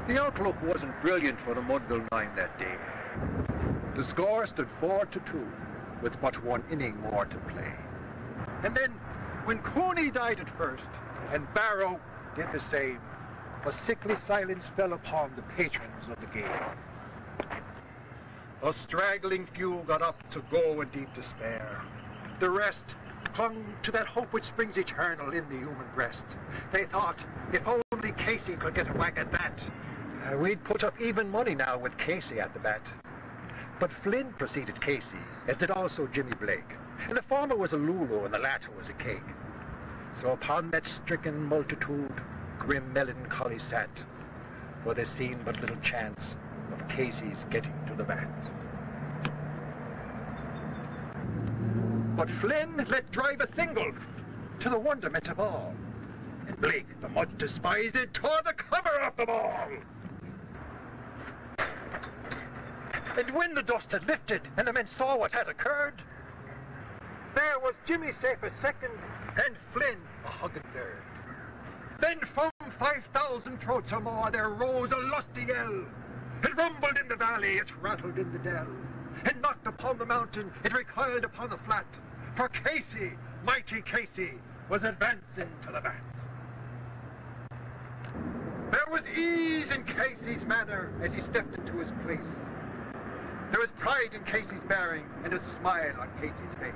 The outlook wasn't brilliant for the Mudville Nine that day. The score stood 4-2, with but one inning more to play. And then, when Cooney died at first, and Barrow did the same, a sickly silence fell upon the patrons of the game. A straggling few got up to go in deep despair. The rest clung to that hope which springs eternal in the human breast. They thought, if only Casey could get a whack at that, we'd put up even money now with Casey at the bat. But Flynn preceded Casey, as did also Jimmy Blake. And the former was a Lulu and the latter was a cake. So upon that stricken multitude, grim melancholy sat, for there seemed but little chance of Casey's getting to the bat. But Flynn let drive a single, to the wonderment of all. And Blake, the much despised, tore the cover off the ball. And when the dust had lifted and the men saw what had occurred, there was Jimmy safe at second and Flynn a hugging third. Then from 5,000 throats or more there rose a lusty yell. It rumbled in the valley, it rattled in the dell. It knocked upon the mountain, it recoiled upon the flat. For Casey, mighty Casey, was advancing to the bat. There was ease in Casey's manner as he stepped into his place. There was pride in Casey's bearing and a smile on Casey's face.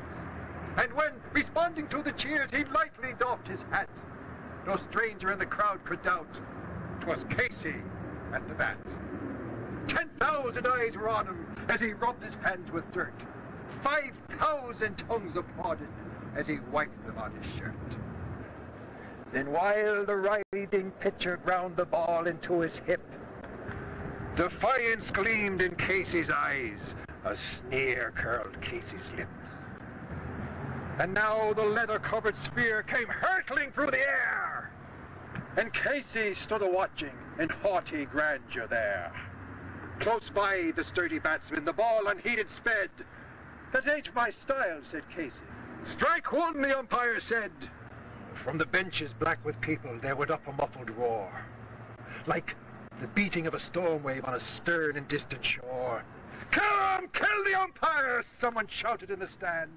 And when, responding to the cheers, he lightly doffed his hat, no stranger in the crowd could doubt 'twas Casey at the bat. 10,000 eyes were on him as he rubbed his hands with dirt. 5,000 tongues applauded as he wiped them on his shirt. Then while the riding pitcher ground the ball into his hip, defiance gleamed in Casey's eyes, a sneer curled Casey's lips. And now the leather-covered sphere came hurtling through the air, and Casey stood a-watching in haughty grandeur there. Close by the sturdy batsman, the ball unheeded sped. "That ain't my style," said Casey. "Strike one," the umpire said. From the benches black with people there went up a muffled roar, like the beating of a storm wave on a stern and distant shore. "Kill him! Kill the umpire!" someone shouted in the stand.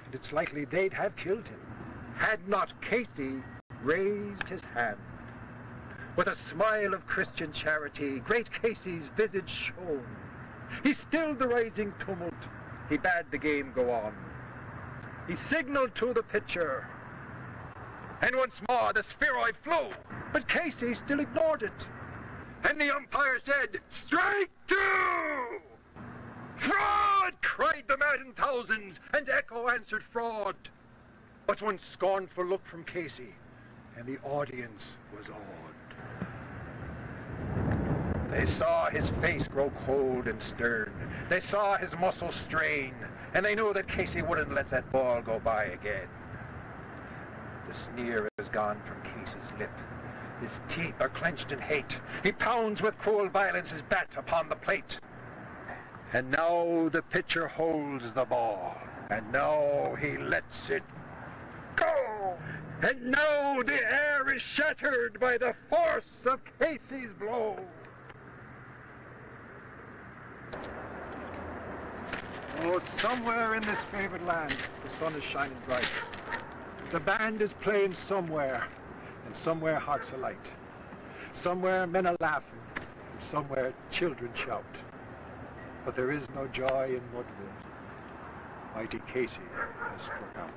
And it's likely they'd have killed him, had not Casey raised his hand. With a smile of Christian charity, great Casey's visage shone. He stilled the rising tumult, he bade the game go on. He signaled to the pitcher, and once more the spheroid flew, but Casey still ignored it. And the umpire said, "Strike two!" "Fraud!" cried the maddened thousands, and echo answered fraud. But one scornful look from Casey, and the audience was awed. They saw his face grow cold and stern. They saw his muscles strain, and they knew that Casey wouldn't let that ball go by again. The sneer is gone from Casey's lip. His teeth are clenched in hate. He pounds with cruel violence his bat upon the plate. And now the pitcher holds the ball, and now he lets it go. And now the air is shattered by the force of Casey's blow. Oh, somewhere in this favored land, the sun is shining bright. The band is playing somewhere, and somewhere hearts are light. Somewhere men are laughing, and somewhere children shout. But there is no joy in Mudville. Mighty Casey has struck out.